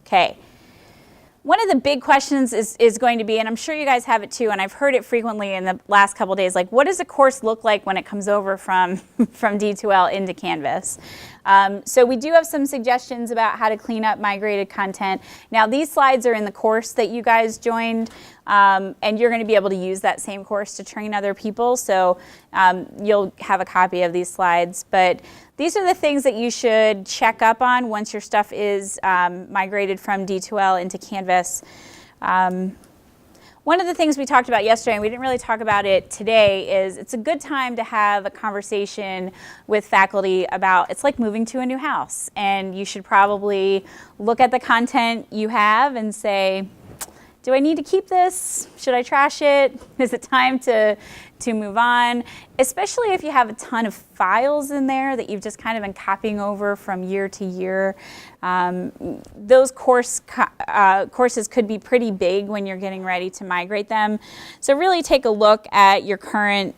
Okay. One of the big questions is going to be, and I'm sure you guys have it too, and I've heard it frequently in the last couple days, like what does a course look like when it comes over from D2L into Canvas? So we do have some suggestions about how to clean up migrated content. Now these slides are in the course that you guys joined, and you're going to be able to use that same course to train other people, so you'll have a copy of these slides. But these are the things that you should check up on once your stuff is migrated from D2L into Canvas. One of the things we talked about yesterday, and we didn't really talk about it today, is it's a good time to have a conversation with faculty about, it's like moving to a new house, and you should probably look at the content you have and say, do I need to keep this? Should I trash it? Is it time to move on? Especially if you have a ton of files in there that you've just kind of been copying over from year to year. Those courses could be pretty big when you're getting ready to migrate them. So really take a look at your current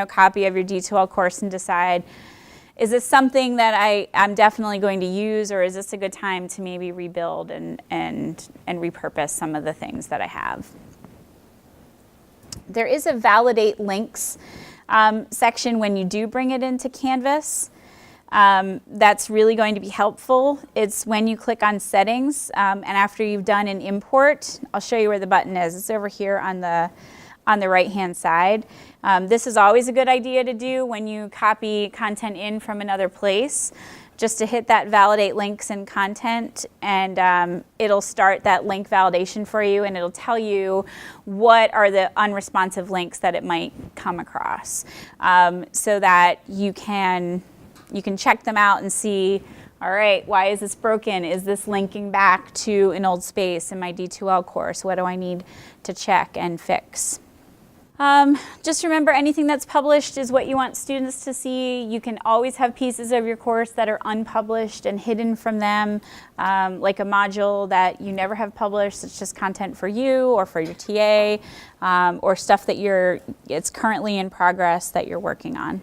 copy of your D2L course and decide, is this something that I'm definitely going to use, or is this a good time to maybe rebuild and repurpose some of the things that I have? There is a validate links section when you do bring it into Canvas. That's really going to be helpful. It's when you click on settings, and after you've done an import, I'll show you where the button is. It's over here on the right-hand side. This is always a good idea to do when you copy content in from another place, just to hit that validate links and content, and it'll start that link validation for you, and it'll tell you what are the unresponsive links that it might come across, so that you can check them out and see, all right, why is this broken? Is this linking back to an old space in my D2L course? What do I need to check and fix? Just remember, anything that's published is what you want students to see. You can always have pieces of your course that are unpublished and hidden from them, like a module that you never have published. It's just content for you or for your TA, or stuff that it's currently in progress that you're working on.